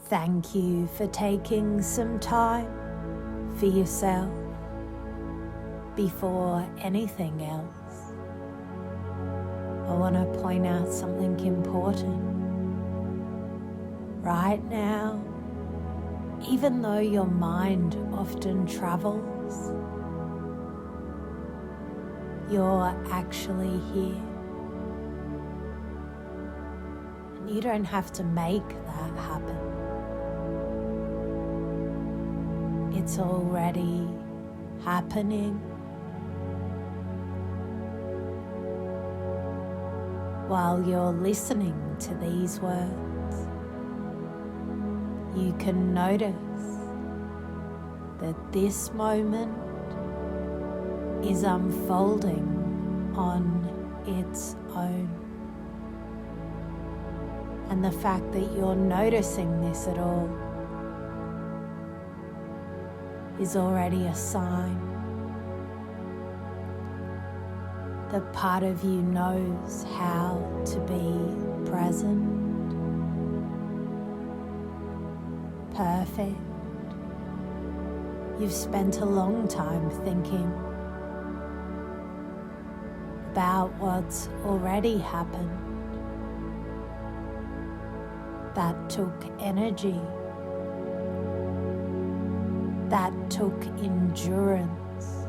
Thank you for taking some time for yourself before anything else. I want to point out something important. Right now, even though your mind often travels, you're actually here. And you don't have to make that happen. It's already happening. While you're listening to these words, you can notice that this moment is unfolding on its own. And the fact that you're noticing this at all is already a sign that part of you knows how to be present. Perfect. You've spent a long time thinking about what's already happened. That took energy. That took endurance.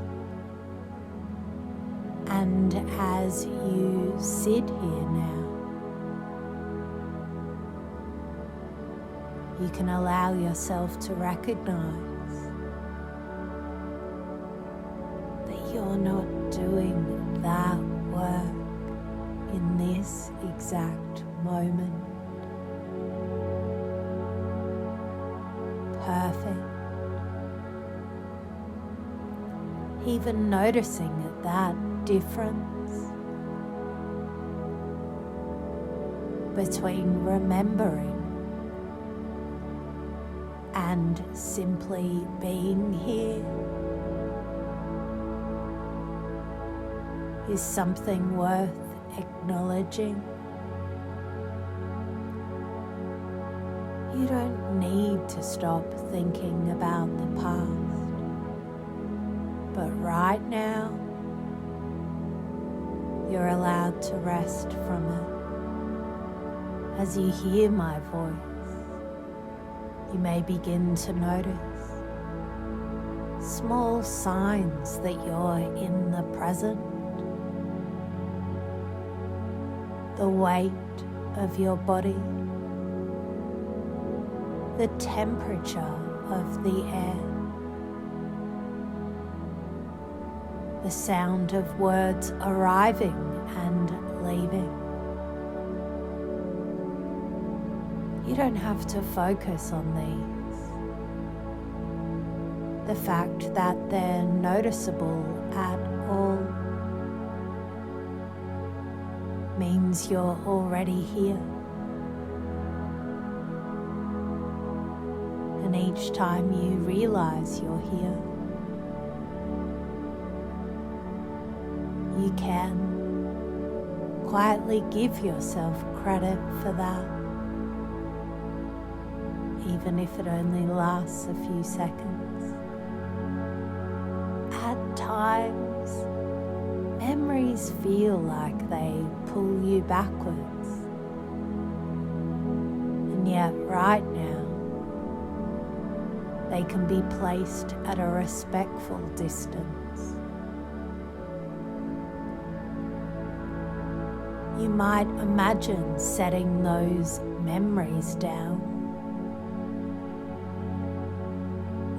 And as you sit here now, you can allow yourself to recognize that you're not doing that work in this exact moment. Perfect. Even noticing that difference between remembering and simply being here is something worth acknowledging. You don't need to stop thinking about the past, but right now you're allowed to rest from it. As you hear my voice, you may begin to notice small signs that you're in the present. The weight of your body, the temperature of the air, the sound of words arriving and leaving. You don't have to focus on these. The fact that they're noticeable at all means you're already here. And each time you realize you're here, you can quietly give yourself credit for that, even if it only lasts a few seconds. At times, memories feel like they pull you backwards, and yet right now, they can be placed at a respectful distance. You might imagine setting those memories down,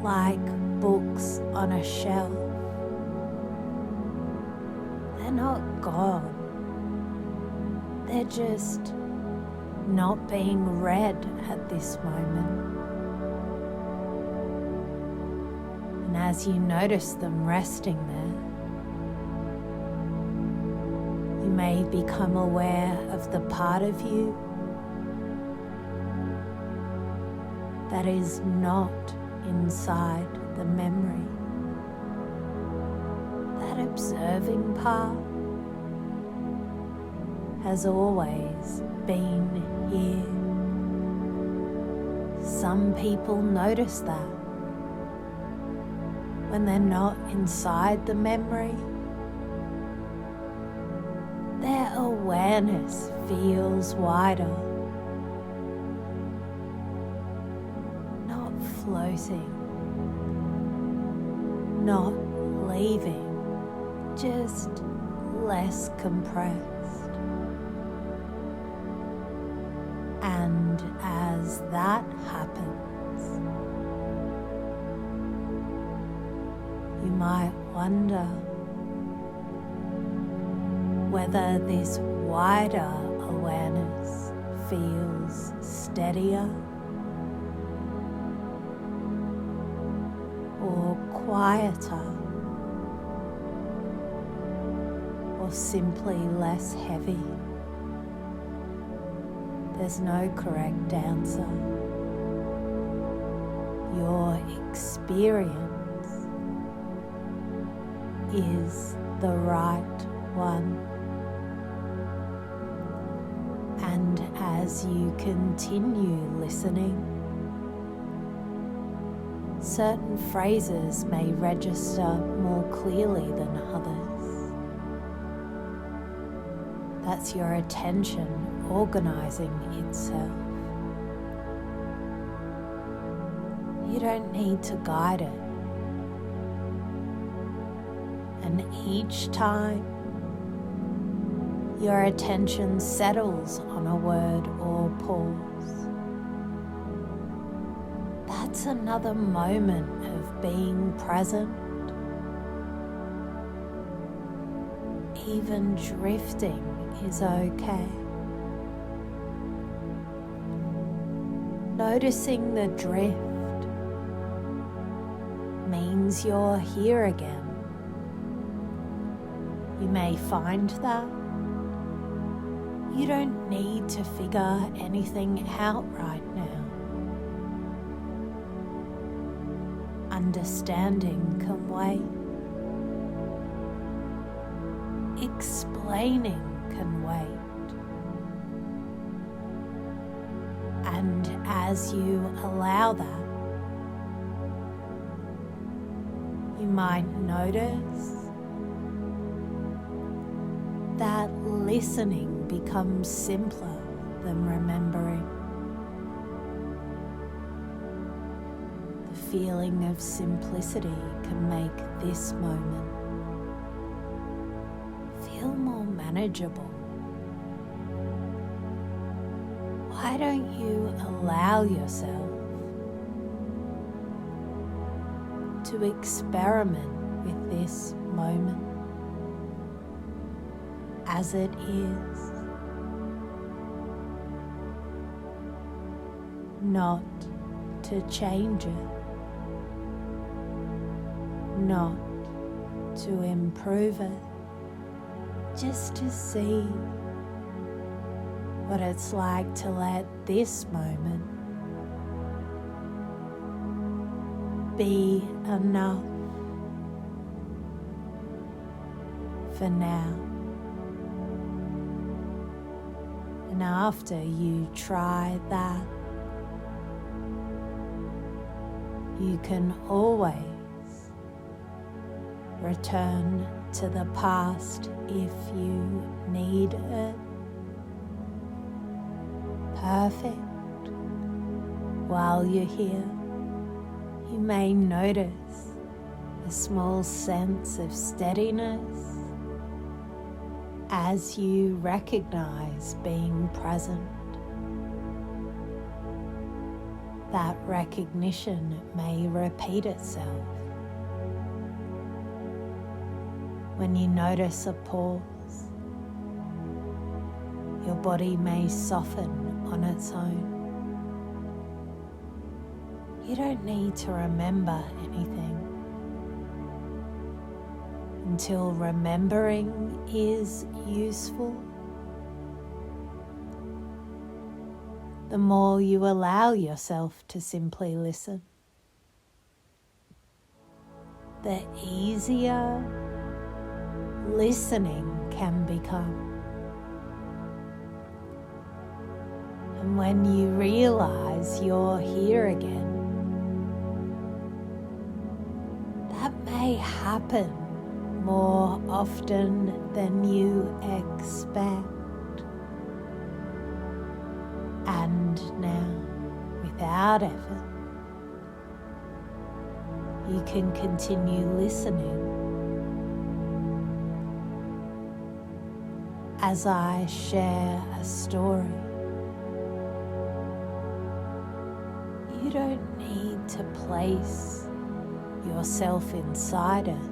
like books on a shelf. They're not gone. They're just not being read at this moment. And as you notice them resting there, you may become aware of the part of you that is not inside the memory. That observing part has always been here, some people notice that when they're not inside the memory, their awareness feels wider, not floating, not leaving, just less compressed. And as that happens, you might wonder whether this wider awareness feels steadier or quieter, or simply less heavy. There's no correct answer. Your experience is the right one. And as you continue listening, certain phrases may register more clearly than others. That's your attention organizing itself. You don't need to guide it. And each time your attention settles on a word or pause, that's another moment of being present. Even drifting is okay. Noticing the drift means you're here again. You may find that you don't need to figure anything out right now. Understanding can wait. Explaining can wait. And as you allow that, you might notice that listening becomes simpler than remembering. The feeling of simplicity can make this moment feel more manageable. Why don't you allow yourself to experiment with this moment as it is, not to change it, not to improve it, just to see what it's like to let this moment be enough for now. And after you try that, you can always return to the past if you need it. Perfect. While you're here, you may notice a small sense of steadiness as you recognize being present. That recognition may repeat itself. When you notice a pause, your body may soften on its own. You don't need to remember anything. Until remembering is useful, the more you allow yourself to simply listen, the easier listening can become. And when you realize you're here again, that may happen more often than you expect. And now, without effort, you can continue listening as I share a story. You don't need to place yourself inside it.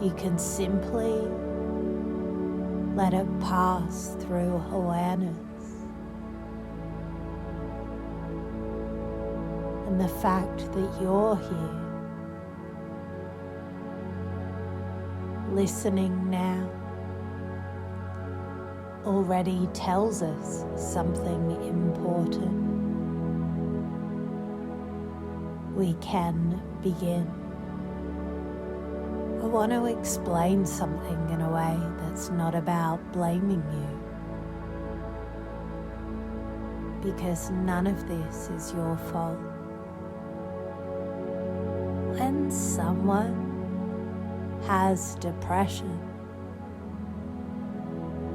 You can simply let it pass through awareness. And the fact that you're here, listening now, already tells us something important. We can begin. I want to explain something in a way that's not about blaming you, because none of this is your fault. When someone has depression,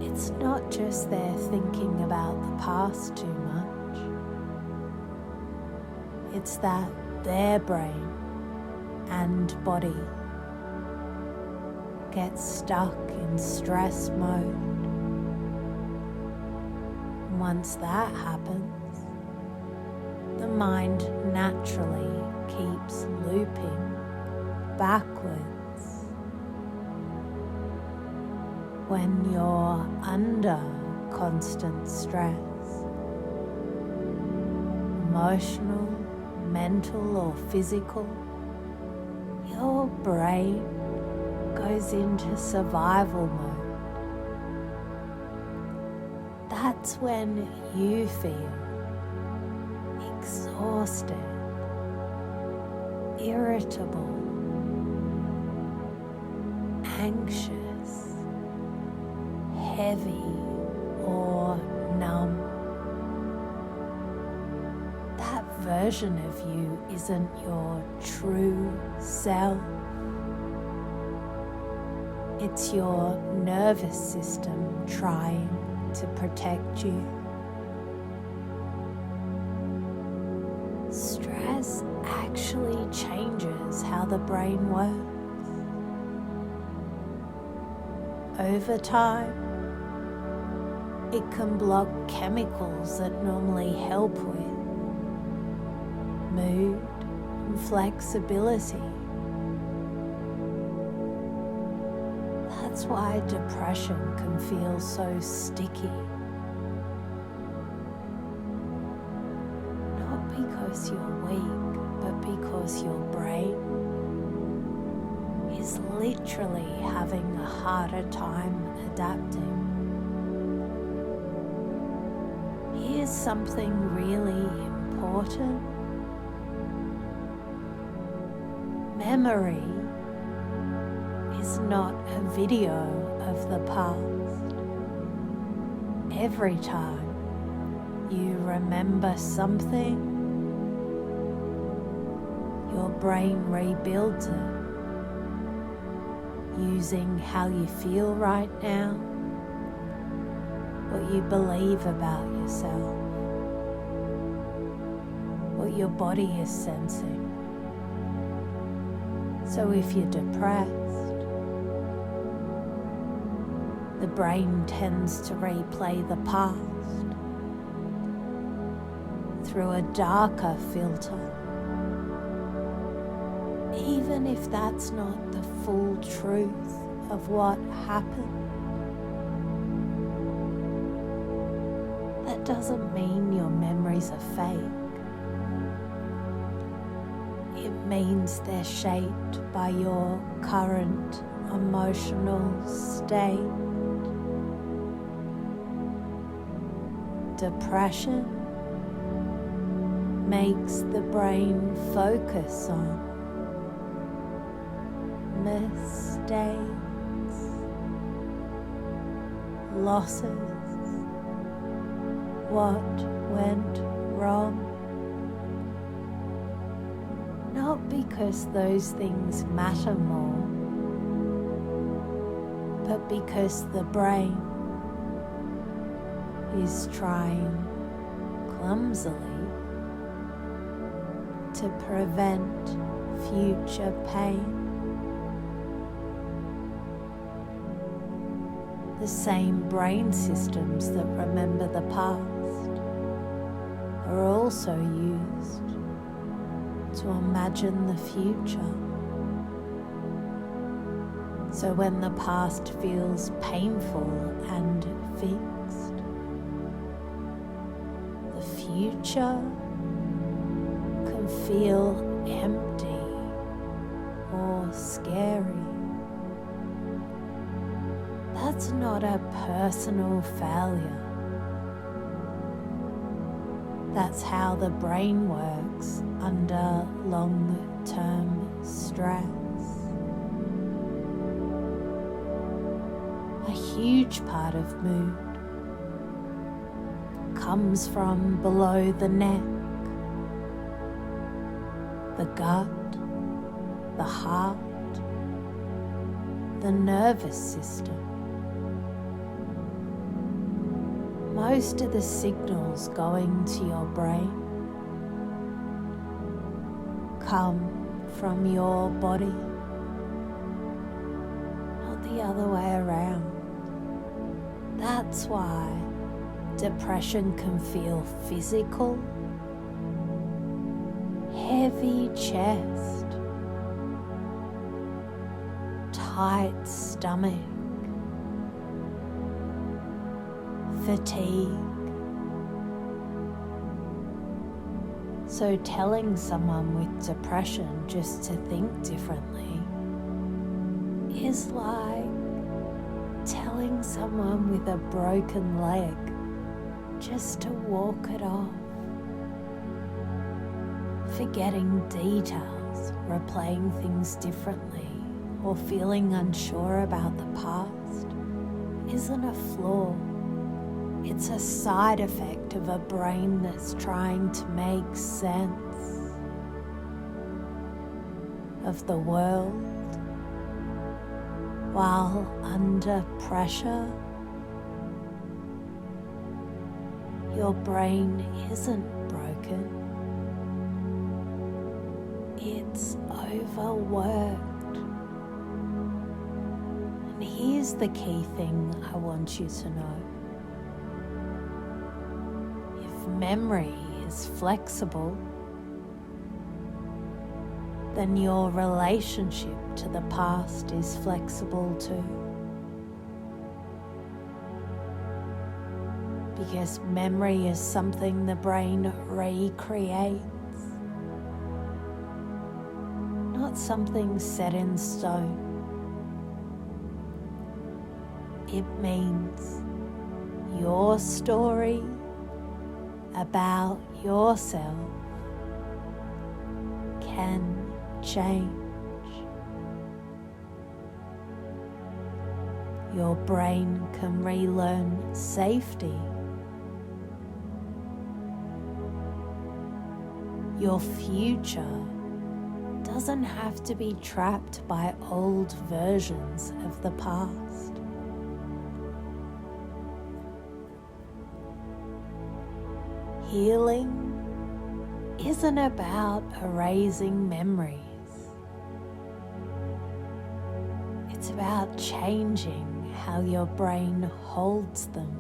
it's not just they're thinking about the past too much. It's that their brain and body gets stuck in stress mode. And once that happens, the mind naturally keeps looping backwards. When you're under constant stress, emotional, mental or physical, your brain goes into survival mode. That's when you feel exhausted, irritable, anxious, heavy or numb. That version of you isn't your true self. It's your nervous system trying to protect you. Stress actually changes how the brain works. Over time, it can block chemicals that normally help with mood and flexibility. That's why depression can feel so sticky. Not because you're weak, but because your brain is literally having a harder time adapting. Here's something really important. Memory is not a video of the past. Every time you remember something, your brain rebuilds it using how you feel right now, what you believe about yourself, what your body is sensing. So if you're depressed, the brain tends to replay the past through a darker filter, even if that's not the full truth of what happened. That doesn't mean your memories are fake. It means they're shaped by your current emotional state. Depression makes the brain focus on mistakes, losses, what went wrong. Not because those things matter more, but because the brain is trying clumsily to prevent future pain. The same brain systems that remember the past are also used to imagine the future. So when the past feels painful and fixed, the future can feel empty or scary. That's not a personal failure. That's how the brain works under long-term stress. A huge part of mood comes from below the neck, the gut, the heart, the nervous system. Most of the signals going to your brain come from your body, not the other way around. That's why depression can feel physical, heavy chest, tight stomach, fatigue. So telling someone with depression just to think differently is like telling someone with a broken leg just to walk it off. Forgetting details, replaying things differently, or feeling unsure about the past isn't a flaw. It's a side effect of a brain that's trying to make sense of the world while under pressure. Your brain isn't broken. It's overworked. And here's the key thing I want you to know. Memory is flexible, then your relationship to the past is flexible too. Because memory is something the brain recreates, not something set in stone. It means your story about yourself can change. Your brain can relearn safety. Your future doesn't have to be trapped by old versions of the past. Healing isn't about erasing memories. It's about changing how your brain holds them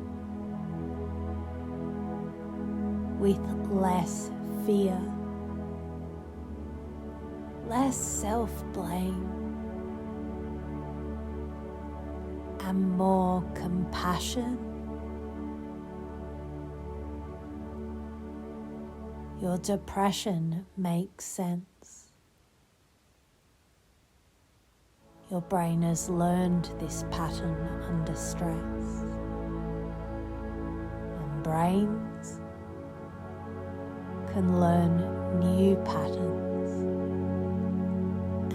with less fear, less self-blame, and more compassion. Your depression makes sense. Your brain has learned this pattern under stress. And brains can learn new patterns.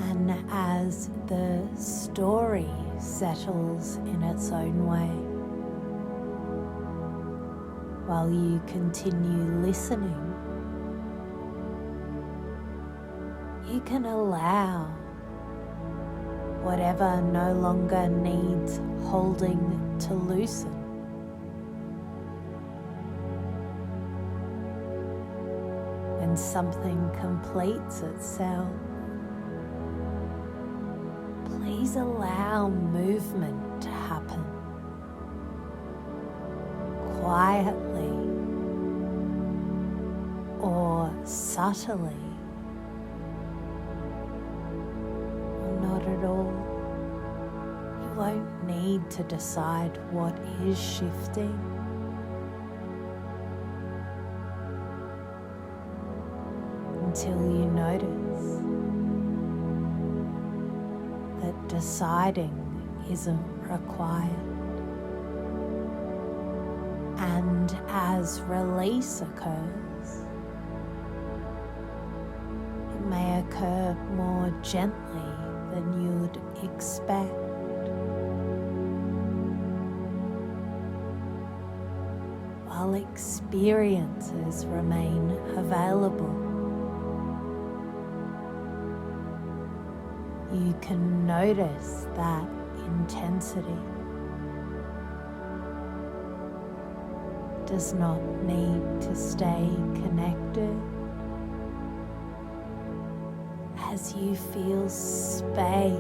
And as the story settles in its own way, while you continue listening, you can allow whatever no longer needs holding to loosen. When something completes itself, please allow movement to happen quietly or subtly, or not at all. You won't need to decide what is shifting. Until you notice that deciding isn't required. And as release occurs, it may occur more gently than you'd expect. While experiences remain available, you can notice that intensity does not need to stay connected. As you feel space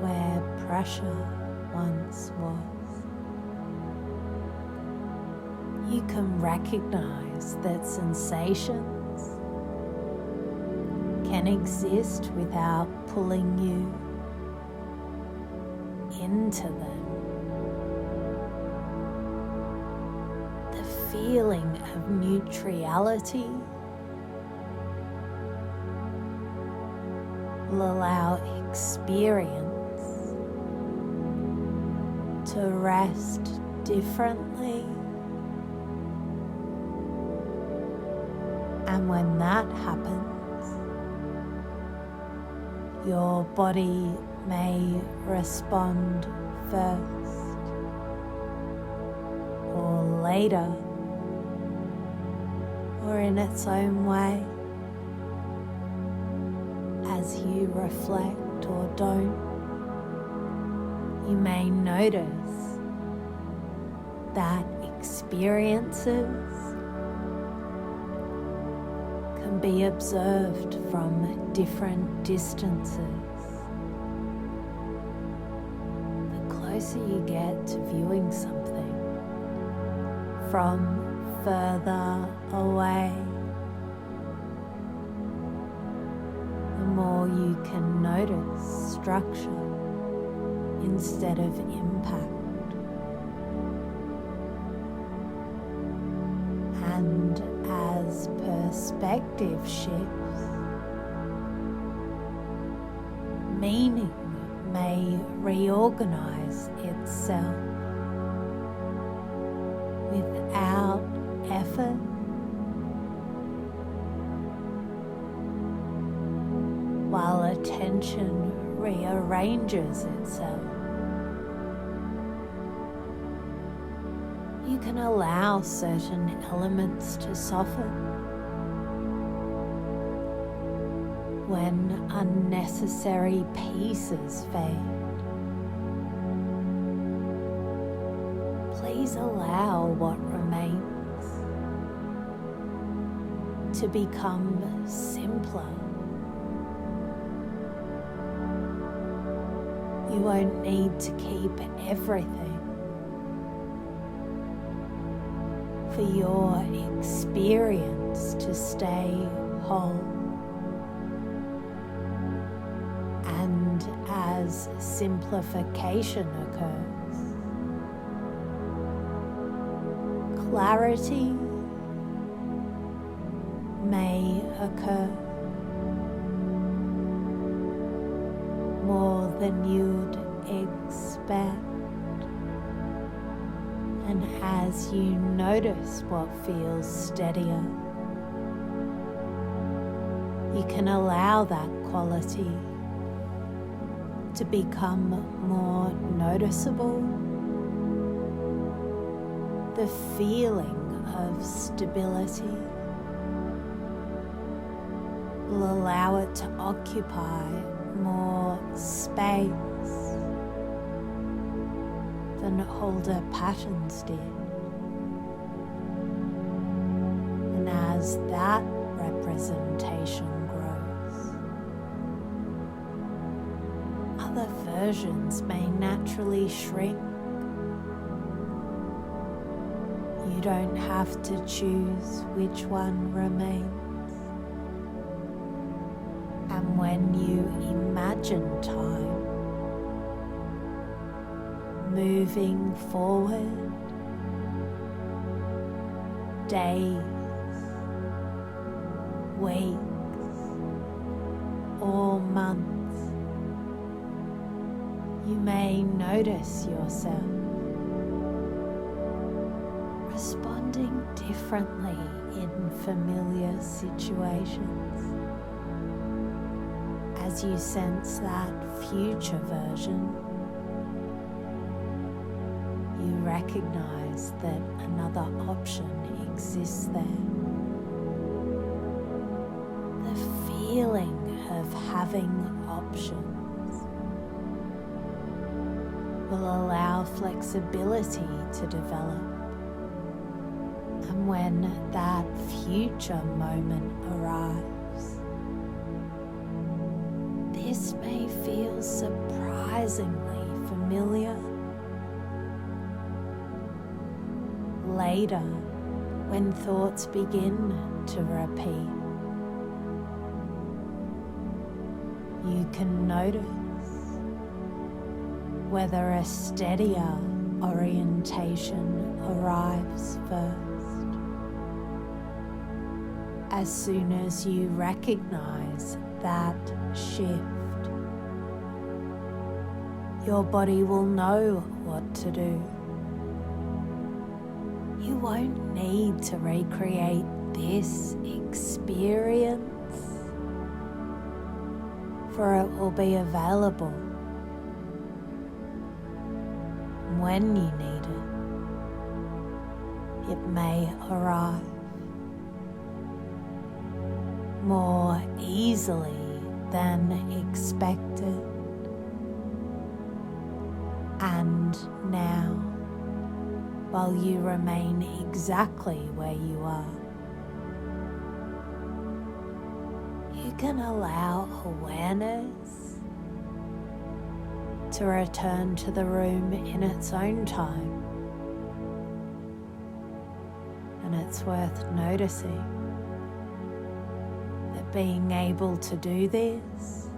where pressure once was, you can recognize that sensations can exist without pulling you into them. The feeling of neutrality will allow experience to rest differently. And when that happens, your body may respond first or later or in its own way as you reflect or don't. You may notice that experiences can be observed from different distances. The closer you get to viewing something from further away, the more you can notice structure instead of impact. And as perspective shifts, meaning may reorganize itself without effort. While attention rearranges itself, you can allow certain elements to soften. When unnecessary pieces fade, please allow what remains to become simpler. You won't need to keep everything. For your experience to stay whole. And as simplification occurs, clarity may occur more than you'd expect. And as you notice what feels steadier, you can allow that quality to become more noticeable the feeling of stability will allow it to occupy more space than older patterns did. And as that representation grows, other versions may naturally shrink. You don't have to choose which one remains. And when you imagine time moving forward, days, weeks, or months, you may notice yourself responding differently in familiar situations as you sense that future version. You recognize that another option exists there. The feeling of having options will allow flexibility to develop. And when that future moment arrives, this may feel surprisingly familiar. Later, when thoughts begin to repeat, you can notice whether a steadier orientation arrives first. As soon as you recognize that shift, your body will know what to do. You won't need to recreate this experience, for it will be available when you need it. It may arrive more easily than expected. And now, while you remain exactly where you are, you can allow awareness to return to the room in its own time. And it's worth noticing that being able to do this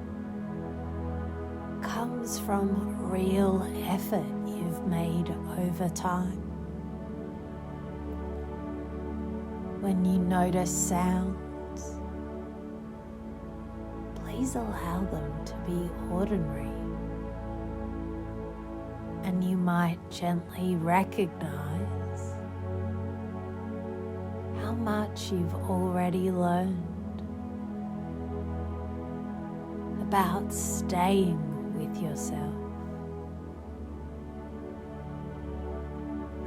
comes from real effort you've made over time. When you notice sounds, please allow them to be ordinary, and you might gently recognize how much you've already learned about staying with yourself.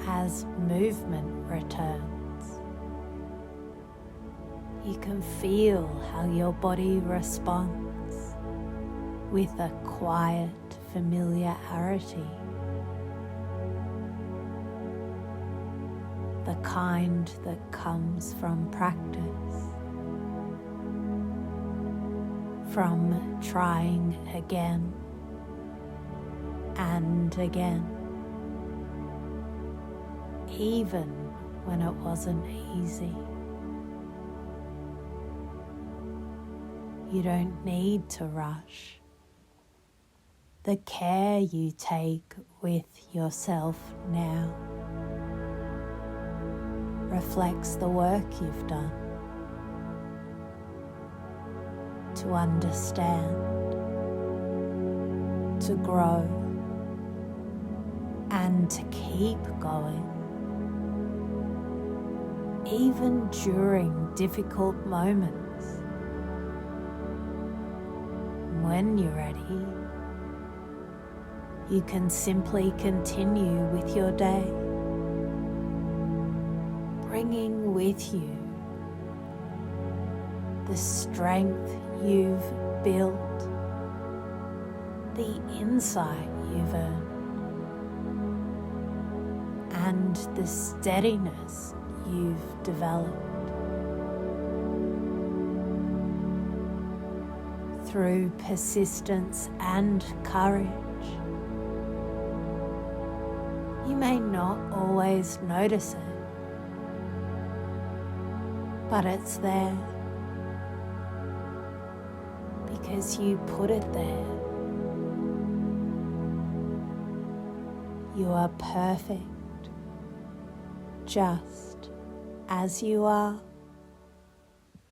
As movement returns, you can feel how your body responds with a quiet familiarity, the kind that comes from practice, from trying again and again, even when it wasn't easy. You don't need to rush. The care you take with yourself now reflects the work you've done to understand, to grow, and to keep going, even during difficult moments. When you're ready, you can simply continue with your day, bringing with you the strength you've built, the insight you've earned, and the steadiness you've developed through persistence and courage. You may not always notice it, but it's there because you put it there. You are perfect just as you are.